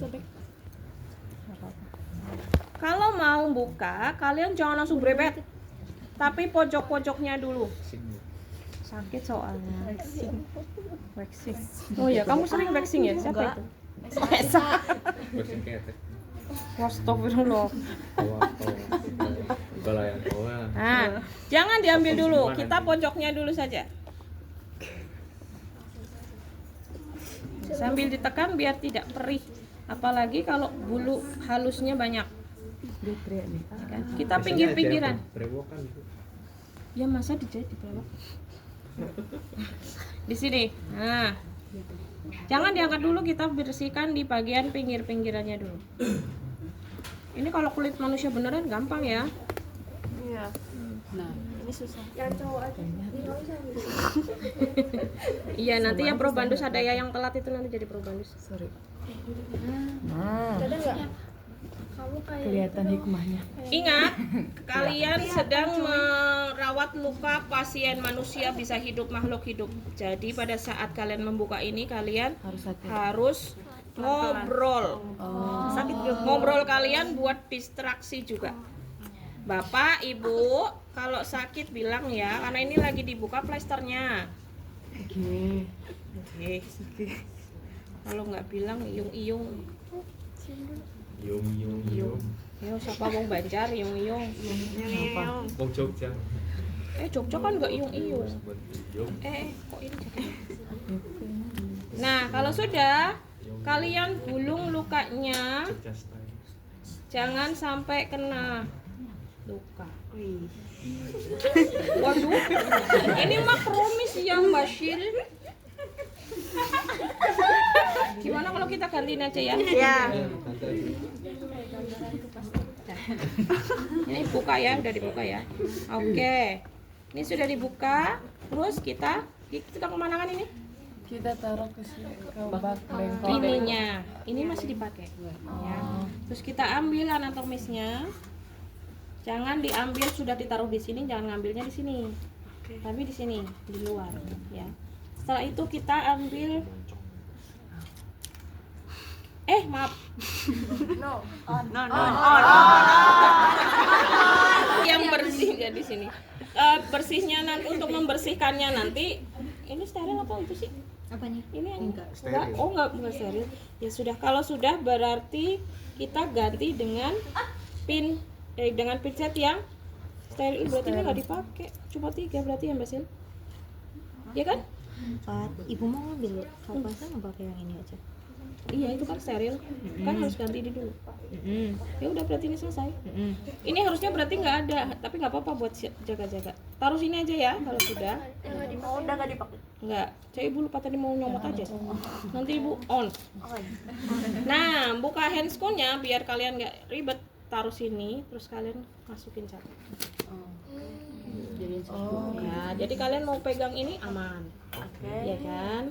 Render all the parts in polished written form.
sobek. Kalau mau buka, kalian jangan langsung brepet, tapi pojok-pojoknya dulu. Sakit soalnya. Waxing. Oh ya, kamu sering waxing ya? Siapa itu? Waxing ketek. Astagfirullah. Balayan. Nah, jangan diambil dulu. Kita pojoknya dulu saja. Sambil ditekan biar tidak perih. Apalagi kalau bulu halusnya banyak. Kan? Kita pinggir-pinggiran. Ya masa dijahit di bawah. Di sini. Nah. Jangan diangkat dulu, kita bersihkan di bagian pinggir-pinggirannya dulu. Ini kalau kulit manusia beneran gampang ya. Iya. Nah, ini susah. Yang cowok aja. Iya, nanti yang probandus ada ya yang telat itu nanti jadi probandus. Sorry. Ada nggak? Kamu kayak Kelihatan hikmahnya. Ingat, kalian sedang merawat luka pasien manusia, bisa hidup, makhluk hidup. Jadi pada saat kalian membuka ini, kalian harus ngobrol. Sakit juga. Ngobrol kalian buat distraksi juga. Bapak, Ibu, kalau sakit bilang ya, karena ini lagi dibuka plesternya. Oke. Kalau nggak bilang iyung-iyung. Yung. Ya siapa wong Banjar iyung-iyung. Wong Jogja. Jogja kan nggak iyung-iyung. Kok ini jadi? Nah, kalau sudah kalian gulung lukanya, jangan sampai kena luka. Waduh, ini makromis ya Mbak Syil. Gimana kalau kita gantiin aja ya? Iya. Ini buka ya, udah dibuka ya. Oke, ini sudah dibuka. Terus kita kemana kan ini? Kita taruh ke sini ke bak bengkok. Ininya, ini masih dipakai. Ya. Terus kita ambil anatomisnya. Jangan diambil sudah ditaruh di sini, jangan ngambilnya di sini. Tapi di sini, di luar, ya. Setelah itu kita ambil maaf. Yang bersih ya di sini. Bersihnya nanti untuk membersihkannya nanti ini steril apa itu sih? apanya? Ini yang Enggak steril. Ya sudah, kalau sudah berarti kita ganti dengan dengan pinset yang steril. Berarti ini nggak dipakai, cuma 3 berarti ya Mbak Sil? Ya kan? 4. Ibu mau ngambil, kalau pasang nggak pakai yang ini aja. Iya itu kan steril, kan harus ganti ini dulu. Ya udah berarti ini selesai. Ini harusnya berarti nggak ada, tapi nggak apa-apa buat jaga-jaga. Taruh sini aja ya kalau sudah. Udah nggak dipakai. Nggak, saya ibu lupa tadi mau nyomot aja. Nanti ibu on. Nah, buka handsconya biar kalian nggak ribet. Taruh sini, terus kalian masukin satu. Ya, jadi kalian mau pegang ini aman. Ya kan?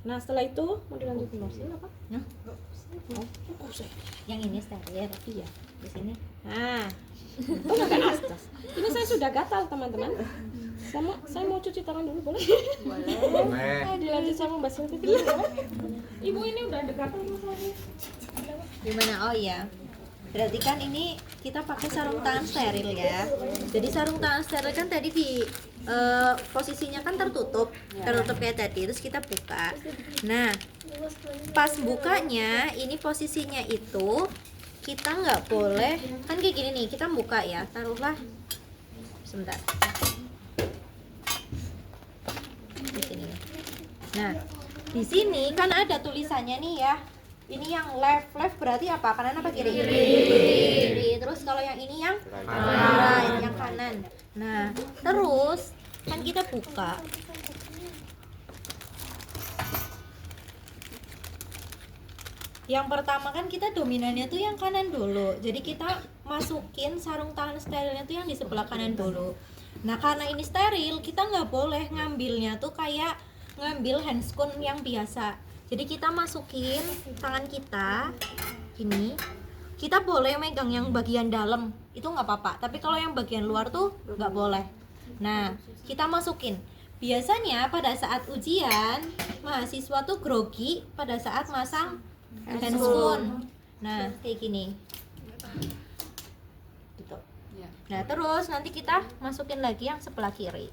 Nah setelah itu mau dilanjutin Marcel apa? Yang ini steril. Iya. Di sini. Nah, nggak astas. Ini saya sudah gatal teman-teman. Saya mau cuci tangan dulu boleh? Boleh. Dilanjut sama Mbak Silvi. Ibu ini udah ada gatal masalahnya. Gimana? Oh iya. Berarti kan ini kita pakai sarung tangan steril ya. Jadi sarung tangan steril kan tadi di posisinya kan tertutup kayak tadi. Terus kita buka. Nah, pas bukanya ini posisinya itu kita nggak boleh kan kayak gini nih. Kita buka ya. Taruhlah sebentar. Di sini. Nah, di sini kan ada tulisannya nih ya. Ini yang left berarti apa? Kanan apa kiri? Kiri. Terus kalau yang ini yang right, yang kanan. Nah, terus kan kita buka. Yang pertama kan kita dominannya tuh yang kanan dulu. Jadi kita masukin sarung tangan sterilnya tuh yang di sebelah kanan dulu. Nah, karena ini steril, kita nggak boleh ngambilnya tuh kayak ngambil handscoon yang biasa. Jadi kita masukin tangan kita ini, kita boleh megang yang bagian dalam itu nggak apa-apa, tapi kalau yang bagian luar tuh nggak boleh. Nah, kita masukin. Biasanya pada saat ujian mahasiswa tuh grogi pada saat masang handscoon. Nah, kayak gini. Gitu. Nah, terus nanti kita masukin lagi yang sebelah kiri.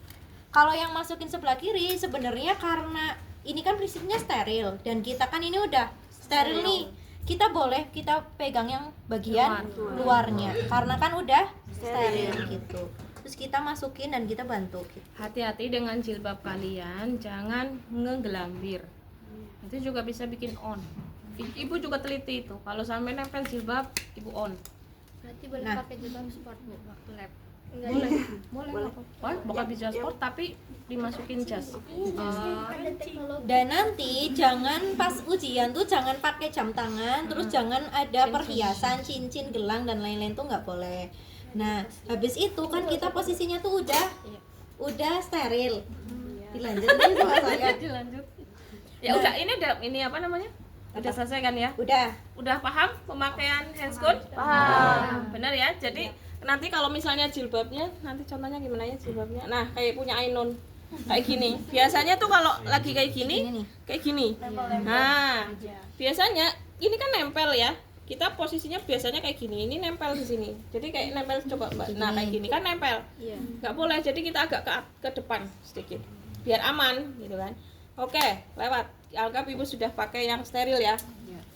Kalau yang masukin sebelah kiri sebenarnya karena ini kan prinsipnya steril dan kita kan ini udah steril nih. Kita boleh kita pegang yang bagian luarnya karena kan udah steril gitu. Terus kita masukin dan kita bantu gitu. Hati-hati dengan jilbab kalian, jangan ngegelambir. Itu juga bisa bikin on. Ibu juga teliti itu. Kalau sampai nempel jilbab, ibu on. Berarti boleh Nah. pakai jilbab sport Bu waktu lab. Boleh. Bukan bisa sport tapi dimasukin jas. Ada teknologi. Dan nanti jangan pas ujian tuh jangan pakai jam tangan, terus jangan ada perhiasan, cincin, gelang dan lain-lain tuh nggak boleh. Nah, habis itu kan kita posisinya tuh udah steril. Dilanjut nih sama saya. Lanjut. Ya udah, ini apa namanya? Udah selesai kan ya? Udah paham pemakaian handscoon? Paham. Benar ya? Jadi nanti kalau misalnya jilbabnya, nanti contohnya gimana ya jilbabnya? Nah, kayak punya Ainun. Kayak gini. Biasanya tuh kalau lagi kayak gini, kayak gini. Nah, biasanya ini kan nempel ya. Kita posisinya biasanya kayak gini. Ini nempel di sini. Jadi kayak nempel coba Mbak. Nah, kayak gini kan nempel. Nggak boleh. Jadi kita agak ke depan sedikit. Biar aman gitu kan. Oke, lewat. Anggap Ibu sudah pakai yang steril ya.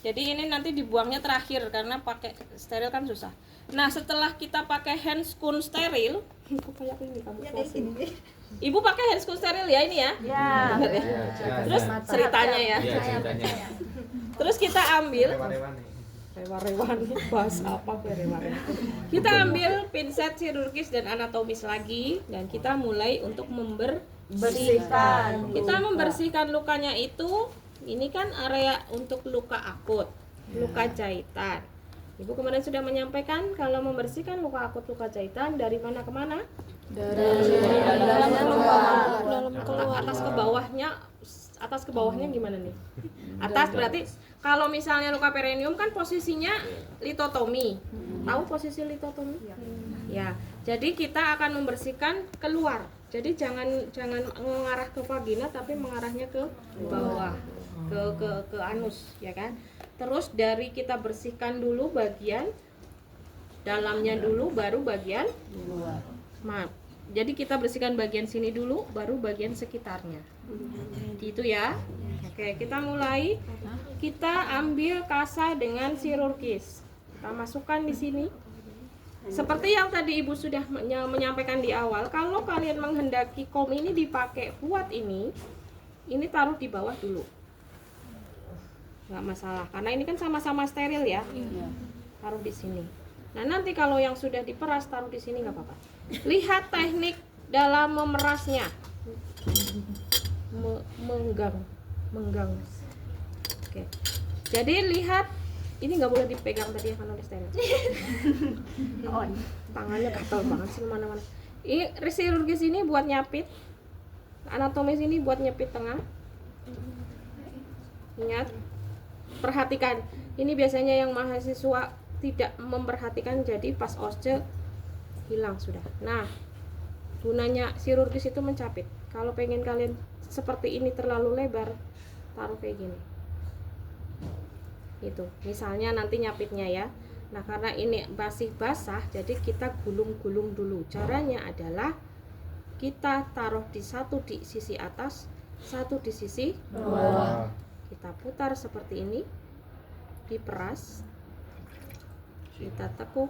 Jadi ini nanti dibuangnya terakhir karena pakai steril kan susah. Nah, setelah kita pakai handscoon steril, kayak ini kamu closing. Ibu pakai handscoon steril ya ini ya? Iya, Terus ceritanya ya. Iya, ceritanya. Terus kita ambil Rewan-rewan nih. rewan bahas apa rewan. Kita ambil pinset chirurgis dan anatomis lagi dan kita mulai untuk membersihkan. Kita membersihkan lukanya itu, ini kan area untuk luka akut, luka jahitan. Ibu kemarin sudah menyampaikan kalau membersihkan luka akut, luka jahitan dari mana ke mana? Dari dalam keluar. Atas ke bawahnya gimana nih? Atas berarti kalau misalnya luka perineum kan posisinya litotomi. Tahu posisi litotomi? Ya. Jadi kita akan membersihkan keluar. Jadi jangan mengarah ke vagina tapi mengarahnya ke bawah. Ke anus ya kan. Terus dari kita bersihkan dulu bagian dalamnya dulu baru bagian luar. Maaf. Jadi kita bersihkan bagian sini dulu baru bagian sekitarnya. Gitu ya. Oke, kita mulai. Kita ambil kasa dengan chirurgis. Kita masukkan di sini. Seperti yang tadi Ibu sudah menyampaikan di awal, kalau kalian menghendaki kom ini dipakai kuat ini taruh di bawah dulu. Nggak masalah, karena ini kan sama-sama steril ya. Taruh di sini. Nah, nanti kalau yang sudah diperas taruh di sini nggak apa-apa. Lihat teknik dalam memerasnya. Menggang. Oke. Jadi lihat, ini nggak boleh dipegang tadi ya karena udah steril. Tangannya gatal banget sih kemana-mana. Ini chirurgis ini buat nyapit, anatomis ini buat nyepit tengah. Ingat, perhatikan. Ini biasanya yang mahasiswa tidak memperhatikan, jadi pas osce hilang sudah. Nah, gunanya chirurgis itu mencapit. Kalau pengen kalian seperti ini terlalu lebar, taruh kayak gini. Itu, misalnya nanti nyapitnya ya. Nah, karena ini masih basah, jadi kita gulung-gulung dulu. Caranya adalah kita taruh satu di sisi atas, satu di sisi bawah. Kita putar seperti ini, diperas, kita tekuk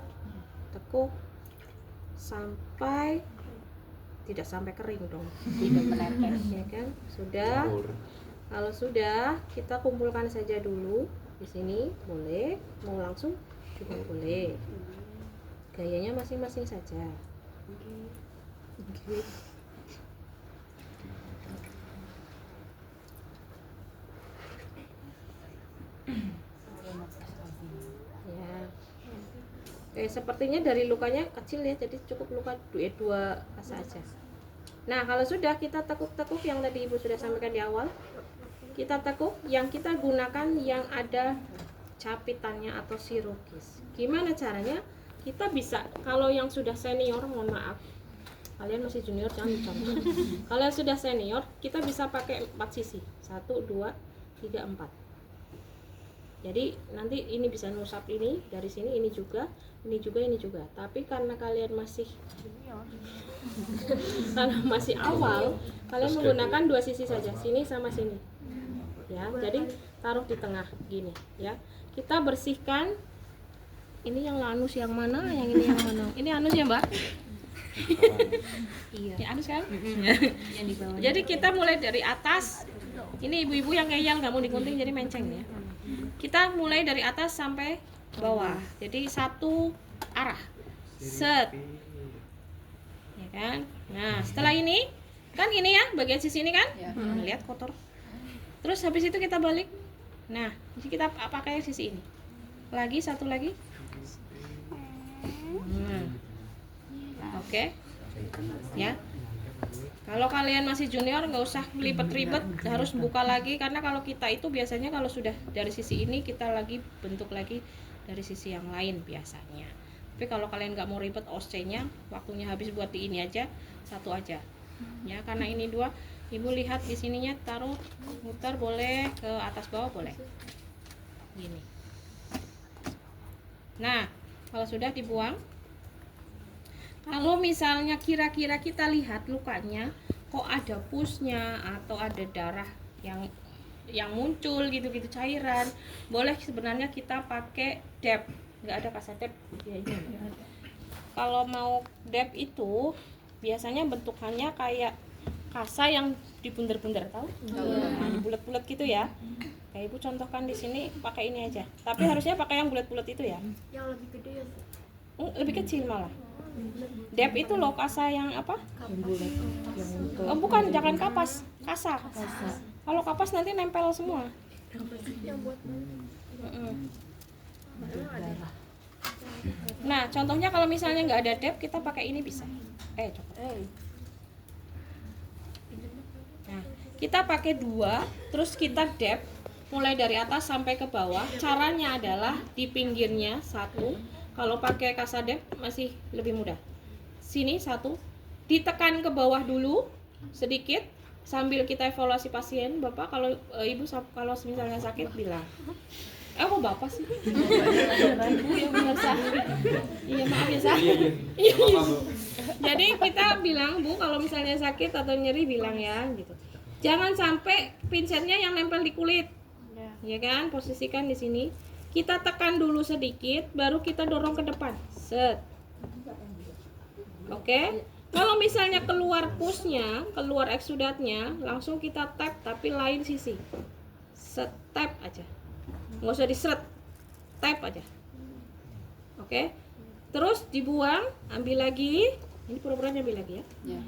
sampai tidak sampai kering dong, tidak menetes ya kan. Sudah. Kalau sudah, kita kumpulkan saja dulu di sini. Boleh, mau langsung juga boleh. Gayanya masing-masing saja. Okay. Ya. Oke, sepertinya dari lukanya kecil ya, jadi cukup luka dua kasa aja. Nah, kalau sudah kita tekuk-tekuk yang tadi Ibu sudah sampaikan di awal, kita tekuk, yang kita gunakan yang ada capitannya atau chirurgis. Gimana caranya? Kita bisa, kalau yang sudah senior, mohon maaf, kalian masih junior jangan dicontoh. Kalau yang sudah senior, kita bisa pakai 4 sisi, 1, 2, 3, 4. Jadi nanti ini bisa nusap ini dari sini, ini juga, ini juga, ini juga. Tapi karena kalian masih karena masih awal, kalian menggunakan dua sisi saja, sini sama sini. Ya, jadi taruh di tengah gini, ya. Kita bersihkan. Ini yang anus yang mana, yang ini yang mana? Ini anus ya, Mbak? Iya. Ya anus kan? Yang di bawah. Jadi kita mulai dari atas. Ini ibu-ibu yang ngeyel nggak mau digunting jadi menceng ya. Kita mulai dari atas sampai bawah. Jadi satu arah. Set. Ya kan? Nah, setelah ini kan ini ya, bagian sisi ini kan? Lihat kotor. Terus habis itu kita balik. Nah, jadi kita pakai sisi ini. Lagi satu lagi. Oke. Ya. Kalau kalian masih junior nggak usah ribet-ribet harus buka lagi, karena kalau kita itu biasanya kalau sudah dari sisi ini kita lagi bentuk lagi dari sisi yang lain biasanya. Tapi kalau kalian nggak mau ribet OC-nya, waktunya habis buat di ini aja, satu aja. Ya, karena ini dua, ibu lihat di sininya taruh muter boleh, ke atas bawah boleh. Gini. Nah, kalau sudah dibuang, kalau misalnya kira-kira kita lihat lukanya kok ada pusnya atau ada darah yang muncul gitu-gitu cairan, boleh sebenarnya kita pakai dep. Nggak ada kasa dep ya, ini. Kalau mau dep itu biasanya bentukannya kayak kasa yang dibunder-bunder, tahu? Nah, dibulet-bulet gitu ya. Kayak ibu contohkan di sini pakai ini aja. Tapi harusnya pakai yang bulet-bulet itu ya. Yang lebih gede ya, Bu? Lebih kecil malah. Dep itu loh kasa yang apa? Oh, bukan, jangan kapas, kasa. Kalau kapas nanti nempel semua. Yang buat Nah, contohnya kalau misalnya nggak ada dep, kita pakai ini bisa. Coba. Nah, kita pakai dua, terus kita dep mulai dari atas sampai ke bawah. Caranya adalah di pinggirnya satu. Kalau pakai kasa dep masih lebih mudah. Sini satu, ditekan ke bawah dulu sedikit sambil kita evaluasi pasien. Bapak kalau ibu kalau misalnya sakit bilang. Kok bapak sih? Ibu yang biasa. Iya maaf ya Sa. Iya. Jadi kita bilang Bu kalau misalnya sakit atau nyeri bilang ya gitu. Jangan sampai pinsetnya yang nempel di kulit. Ya kan? Posisikan di sini. Kita tekan dulu sedikit, baru kita dorong ke depan. Set. Oke. Kalau misalnya keluar pusnya, keluar eksudatnya, langsung kita tap tapi lain sisi. Set, tap aja. Nggak usah diseret. Tap aja. Oke. Terus dibuang, ambil lagi. Ini pura-pura ambil lagi ya.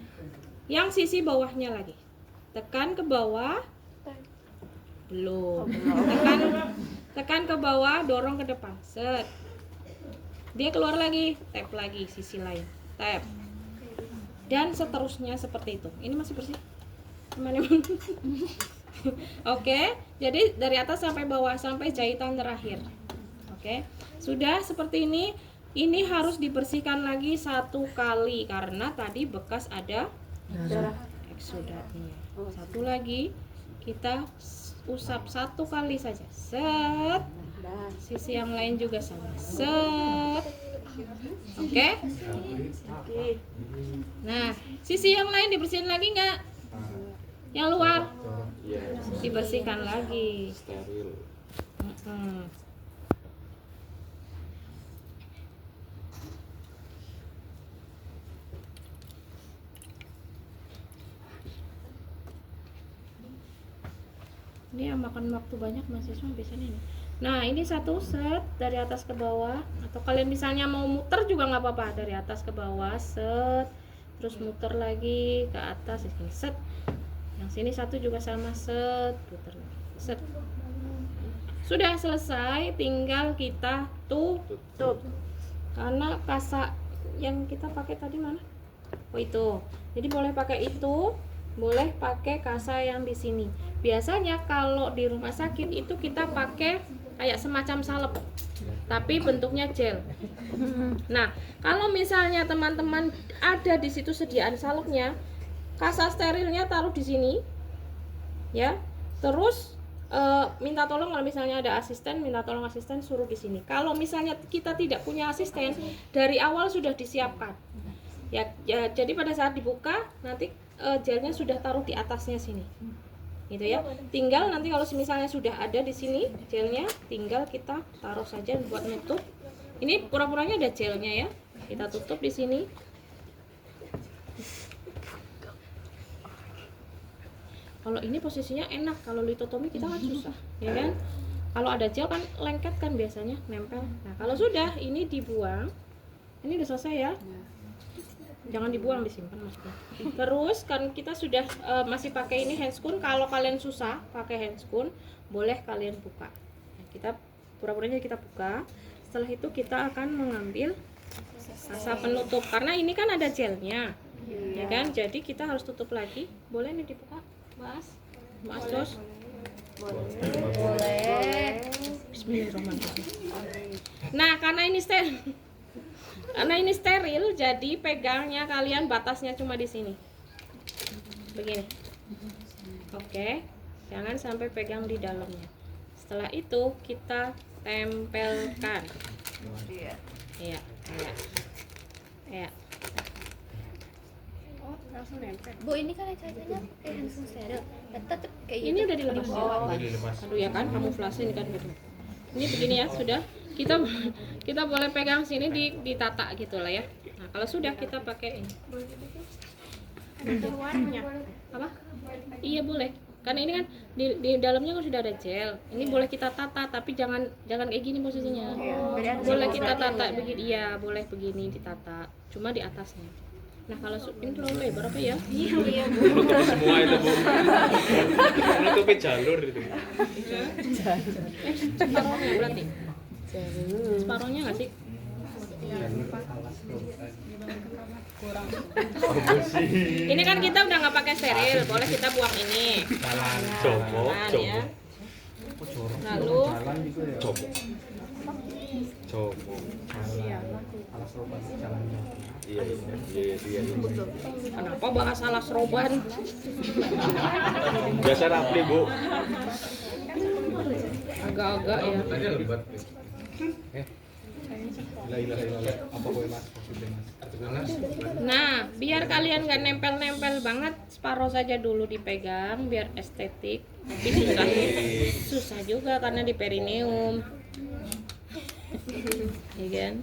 Yang sisi bawahnya lagi. Tekan ke bawah. Belum. Tekan ke bawah, dorong ke depan. Set. Dia keluar lagi, tap lagi sisi lain. Tap. Dan seterusnya seperti itu. Ini masih bersih. Teman-teman. Oke, jadi dari atas sampai bawah sampai jahitan terakhir. Oke. Sudah seperti ini. Ini harus dibersihkan lagi satu kali karena tadi bekas ada darah eksudatnya. Satu lagi kita usap satu kali saja. Set. Sisi yang lain juga sama. Set. Oke. Nah, sisi yang lain dibersihin lagi nggak? Yang luar dibersihkan lagi. Steril. Ini yang makan waktu banyak mahasiswa biasanya ini. Nah, ini satu set dari atas ke bawah, atau kalian misalnya mau muter juga nggak apa-apa, dari atas ke bawah set, terus muter lagi ke atas ini set. Yang sini satu juga sama set, putar lagi set. Sudah selesai, tinggal kita tutup. Karena kasa yang kita pakai tadi mana? Oh itu. Jadi boleh pakai itu, boleh pakai kasa yang di sini. Biasanya kalau di rumah sakit itu kita pakai kayak semacam salep, tapi bentuknya gel. Nah, kalau misalnya teman-teman ada di situ sediaan salepnya, kasa sterilnya taruh di sini, ya. Terus minta tolong kalau misalnya ada asisten, minta tolong asisten suruh di sini. Kalau misalnya kita tidak punya asisten, dari awal sudah disiapkan. Ya, jadi pada saat dibuka nanti gelnya sudah taruh di atasnya sini. Gitu ya. Tinggal nanti kalau misalnya sudah ada di sini gelnya, tinggal kita taruh saja buat nutup. Ini pura-puranya ada gelnya ya. Kita tutup di sini. Kalau ini posisinya enak, kalau litotomi kita kan susah, ya kan? Kalau ada gel kan lengket kan biasanya nempel. Nah kalau sudah ini dibuang, ini udah selesai ya. Jangan dibuang, disimpan maksudnya. Terus kan kita sudah masih pakai ini handscoon. Kalau kalian susah pakai handscoon, boleh kalian buka. Nah, kita pura-puranya kita buka. Setelah itu kita akan mengambil sasa penutup karena ini kan ada gelnya, ya kan? Jadi kita harus tutup lagi. Boleh nih dibuka, Mas Jos? Boleh. Bismillahirrahmanirrahim. Nah, karena ini steril, jadi pegangnya kalian batasnya cuma di sini. Begini. Oke. Jangan sampai pegang di dalamnya. Setelah itu kita tempelkan. Iya. Langsung nempel. Bu, ini kan cacatnya kayak handphone steril. Tetap kayak Ini udah dilepas. Udah dilepas. Aduh ya kan, kamuflase ini kan gitu. Ini begini ya, sudah. Kita boleh pegang sini ditata gitu lah ya. Nah, kalau sudah kita pakai ini. ada warnanya. Apa? Iya boleh. Karena ini kan di dalamnya kan sudah ada gel. Ini boleh kita tata tapi jangan kayak gini posisinya. Boleh kita tata begini. Iya, boleh begini ditata. Cuma di atasnya. Nah, kalau ini terlalu lebar apa ya? Iya, Bu. Menutupi semua itu, Bu. Menutupi jalur itu. Separohnya berarti. Separohnya nggak sih? Ini kan kita udah nggak pakai steril, boleh kita buang ini. Jomo. Ya. Lalu Jomo. Iya. kenapa bahas salah seroban? Biasa rapi, Bu. Agak-agak ya. Tadi lebat. Apa boleh Mas? Nah, biar kalian nggak nempel-nempel banget, separuh saja dulu dipegang biar estetik. Tapi susah juga karena di perineum. Iya kan?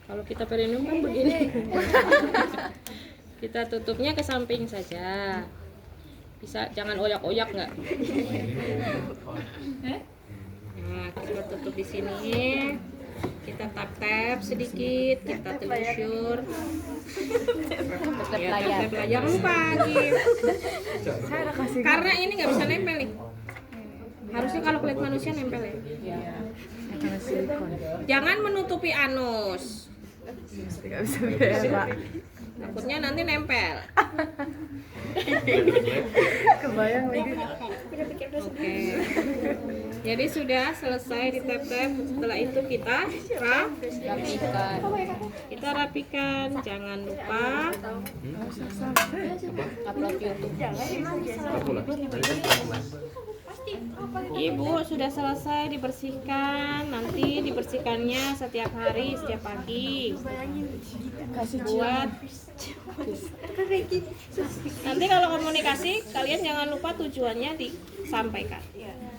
Kalau kita perineum kan begini. Kita tutupnya ke samping saja. Bisa jangan oyak-oyak nggak? Nah, kita tutup di sini. Kita tap-tap sedikit, kita telusur. Ya, tap-tap lah. Jangan lupa gitu. Karena ini nggak bisa nempel nih. Harusnya kalau kulit manusia nempel ya. Jangan menutupi anus. Takutnya nanti nempel. Kebayang lagi. Oke. Jadi sudah selesai di tap-tap. Setelah itu kita rapikan. Kita rapikan. Jangan lupa upload YouTube. Ibu sudah selesai dibersihkan. Nanti dibersihkannya setiap hari, setiap pagi. Buat nanti kalau komunikasi kalian jangan lupa tujuannya disampaikan.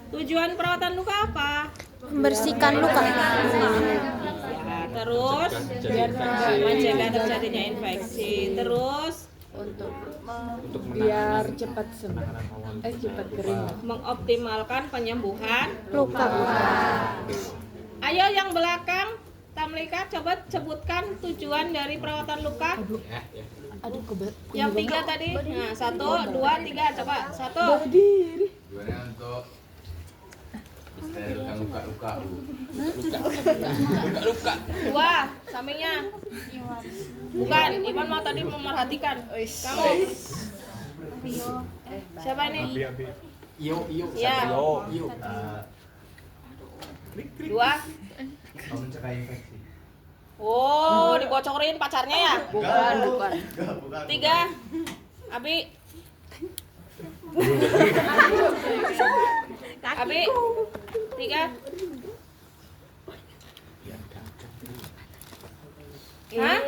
Tujuan perawatan luka apa? Membersihkan luka. Ya, terus mencegah terjadinya infeksi. Terus Untuk biar cepat sembuh. Cepat kering. mengoptimalkan penyembuhan Luka. Ayo yang belakang, Tamlika coba sebutkan tujuan dari perawatan luka. Aduh, Yang 3 tadi. Nah, 1, 2, 3 coba. 1. Tujuannya untuk mensterilkan luka-luka, Bu. Luka-luka. 2, sampingnya. Bukan, Iwan mau tadi memerhatikan. Kamu. Siapa ini? Iyo. Ya. Iyo. 2. Mencegah infeksi. Oh, dibocorin pacarnya ya? bukan. 3. Abi. Abi, 3. Hah?